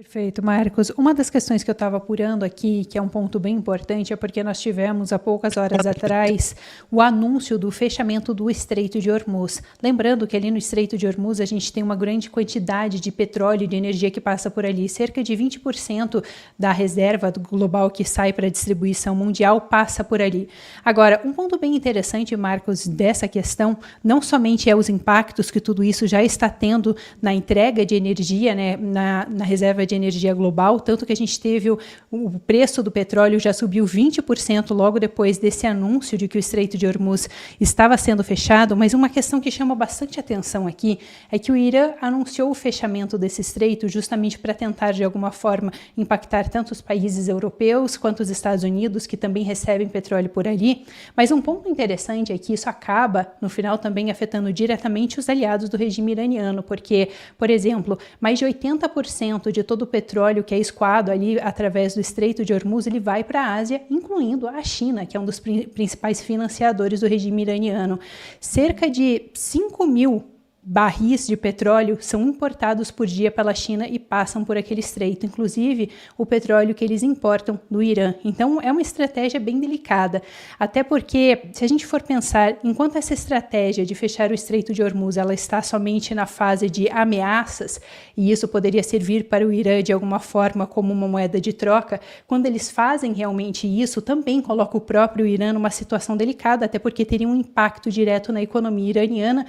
Perfeito, Marcos. Uma das questões que eu estava apurando aqui, que é um ponto bem importante, é porque nós tivemos há poucas horas atrás o anúncio do fechamento do Estreito de Hormuz. Lembrando que ali no Estreito de Hormuz a gente tem uma grande quantidade de petróleo e de energia que passa por ali. Cerca de 20% da reserva global que sai para a distribuição mundial passa por ali. Agora, um ponto bem interessante, Marcos, dessa questão, não somente é os impactos que tudo isso já está tendo na entrega de energia, né, na reserva de energia global, tanto que a gente teve o preço do petróleo já subiu 20% logo depois desse anúncio de que o Estreito de Hormuz estava sendo fechado, mas uma questão que chama bastante atenção aqui é que o Irã anunciou o fechamento desse estreito justamente para tentar, de alguma forma, impactar tanto os países europeus quanto os Estados Unidos, que também recebem petróleo por ali, mas um ponto interessante é que isso acaba, no final, também afetando diretamente os aliados do regime iraniano, porque, por exemplo, mais de 80% de todo o petróleo que é escoado ali através do Estreito de Hormuz, ele vai para a Ásia, incluindo a China, que é um dos principais financiadores do regime iraniano. Cerca de 5.000 barris de petróleo são importados por dia pela China e passam por aquele estreito, inclusive o petróleo que eles importam do Irã. Então é uma estratégia bem delicada, até porque se a gente for pensar, enquanto essa estratégia de fechar o Estreito de Hormuz ela está somente na fase de ameaças, e isso poderia servir para o Irã de alguma forma como uma moeda de troca, quando eles fazem realmente isso, também coloca o próprio Irã numa situação delicada, até porque teria um impacto direto na economia iraniana.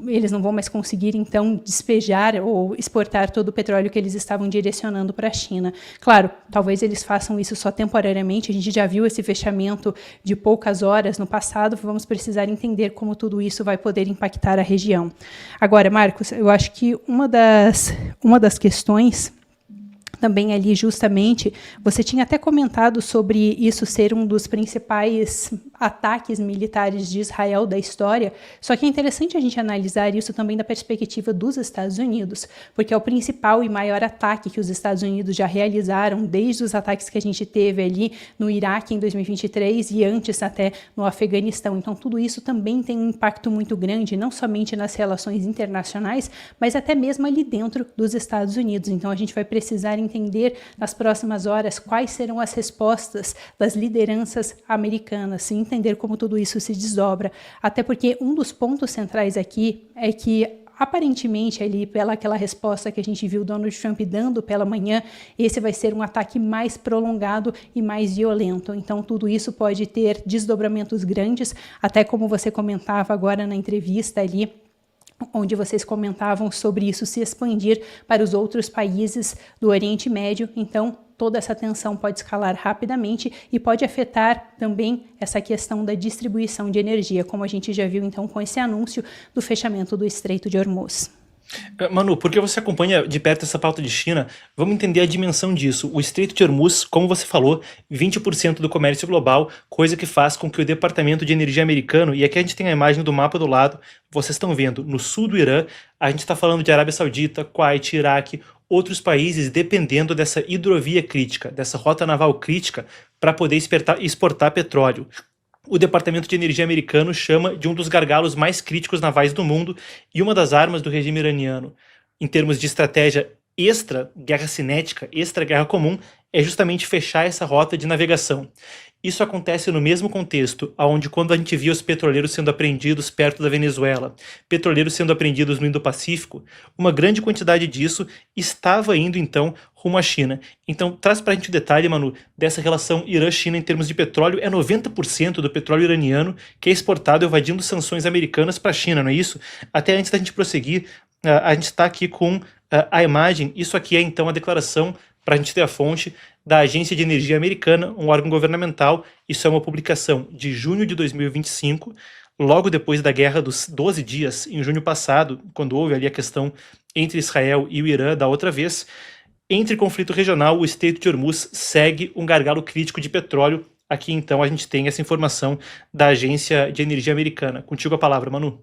Eles não vão mais conseguir, então, despejar ou exportar todo o petróleo que eles estavam direcionando para a China. Claro, talvez eles façam isso só temporariamente, a gente já viu esse fechamento de poucas horas no passado, vamos precisar entender como tudo isso vai poder impactar a região. Agora, Marcos, eu acho que uma das questões também ali justamente, você tinha até comentado sobre isso ser um dos principais ataques militares de Israel da história, só que é interessante a gente analisar isso também da perspectiva dos Estados Unidos, porque é o principal e maior ataque que os Estados Unidos já realizaram desde os ataques que a gente teve ali no Iraque em 2023 e antes até no Afeganistão. Então tudo isso também tem um impacto muito grande, não somente nas relações internacionais, mas até mesmo ali dentro dos Estados Unidos. Então a gente vai precisar entender nas próximas horas quais serão as respostas das lideranças americanas, e entender como tudo isso se desdobra, até porque um dos pontos centrais aqui é que aparentemente ali pela aquela resposta que a gente viu Donald Trump dando pela manhã, esse vai ser um ataque mais prolongado e mais violento. Então tudo isso pode ter desdobramentos grandes, até como você comentava agora na entrevista ali, onde vocês comentavam sobre isso se expandir para os outros países do Oriente Médio. Então, toda essa tensão pode escalar rapidamente e pode afetar também essa questão da distribuição de energia, como a gente já viu então com esse anúncio do fechamento do Estreito de Hormuz. Manu, porque você acompanha de perto essa pauta de China, vamos entender a dimensão disso. O Estreito de Hormuz, como você falou, 20% do comércio global, coisa que faz com que o Departamento de Energia americano, e aqui a gente tem a imagem do mapa do lado, vocês estão vendo, no sul do Irã, a gente está falando de Arábia Saudita, Kuwait, Iraque, outros países dependendo dessa hidrovia crítica, dessa rota naval crítica, para poder exportar petróleo. O Departamento de Energia americano chama de um dos gargalos mais críticos navais do mundo e uma das armas do regime iraniano, em termos de estratégia extra-guerra cinética, extra-guerra comum, é justamente fechar essa rota de navegação. Isso acontece no mesmo contexto, onde quando a gente via os petroleiros sendo apreendidos perto da Venezuela, petroleiros sendo apreendidos no Indo-Pacífico, uma grande quantidade disso estava indo então rumo à China. Então traz pra gente o detalhe, Manu, dessa relação Irã-China em termos de petróleo, é 90% do petróleo iraniano que é exportado evadindo sanções americanas para a China, não é isso? Até antes da gente prosseguir, a gente está aqui com a imagem, isso aqui é então a declaração, para a gente ter a fonte, da Agência de Energia Americana, um órgão governamental. Isso é uma publicação de junho de 2025, logo depois da Guerra dos 12 Dias, em junho passado, quando houve ali a questão entre Israel e o Irã da outra vez. Entre conflito regional, o Estreito de Hormuz segue um gargalo crítico de petróleo. Aqui então a gente tem essa informação da Agência de Energia Americana. Contigo a palavra, Manu.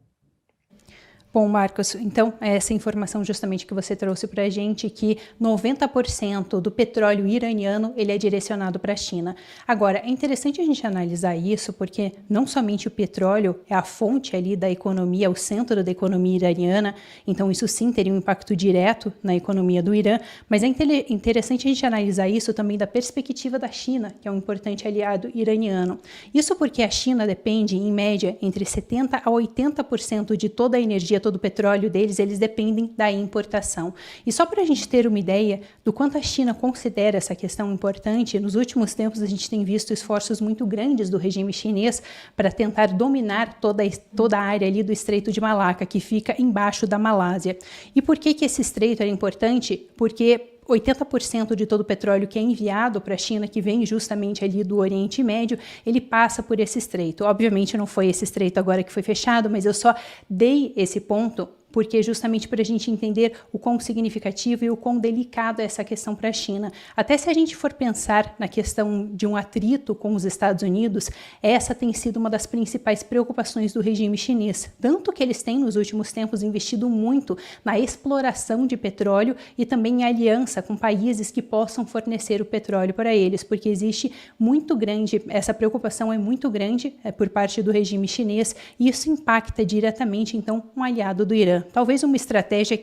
Bom, Marcos, então essa informação justamente que você trouxe para a gente, que 90% do petróleo iraniano ele é direcionado para a China. Agora, é interessante a gente analisar isso, porque não somente o petróleo é a fonte ali da economia, é o centro da economia iraniana, então isso sim teria um impacto direto na economia do Irã, mas é interessante a gente analisar isso também da perspectiva da China, que é um importante aliado iraniano. Isso porque a China depende, em média, entre 70% a 80% de toda a energia, todo o petróleo deles, eles dependem da importação. E só para a gente ter uma ideia do quanto a China considera essa questão importante, nos últimos tempos a gente tem visto esforços muito grandes do regime chinês para tentar dominar toda a área ali do Estreito de Malaca, que fica embaixo da Malásia. E por que esse estreito era importante? Porque 80% de todo o petróleo que é enviado para a China, que vem justamente ali do Oriente Médio, ele passa por esse estreito. Obviamente não foi esse estreito agora que foi fechado, mas eu só dei esse ponto porque justamente para a gente entender o quão significativo e o quão delicado é essa questão para a China. Até se a gente for pensar na questão de um atrito com os Estados Unidos, essa tem sido uma das principais preocupações do regime chinês. Tanto que eles têm, nos últimos tempos, investido muito na exploração de petróleo e também em aliança com países que possam fornecer o petróleo para eles, porque existe muito grande, essa preocupação é muito grande por parte do regime chinês e isso impacta diretamente, então, um aliado do Irã. Talvez uma estratégia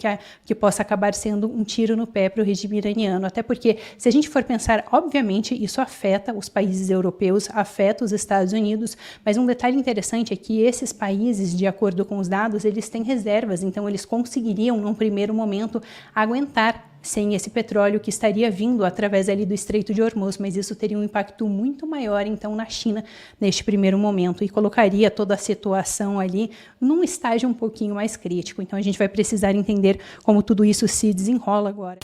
que possa acabar sendo um tiro no pé para o regime iraniano, até porque, se a gente for pensar, obviamente, isso afeta os países europeus, afeta os Estados Unidos, mas um detalhe interessante é que esses países, de acordo com os dados, eles têm reservas, então eles conseguiriam, num primeiro momento, aguentar sem esse petróleo que estaria vindo através ali do Estreito de Hormuz, mas isso teria um impacto muito maior, então, na China, neste primeiro momento, e colocaria toda a situação ali num estágio um pouquinho mais crítico. Então, a gente vai precisar entender como tudo isso se desenrola agora.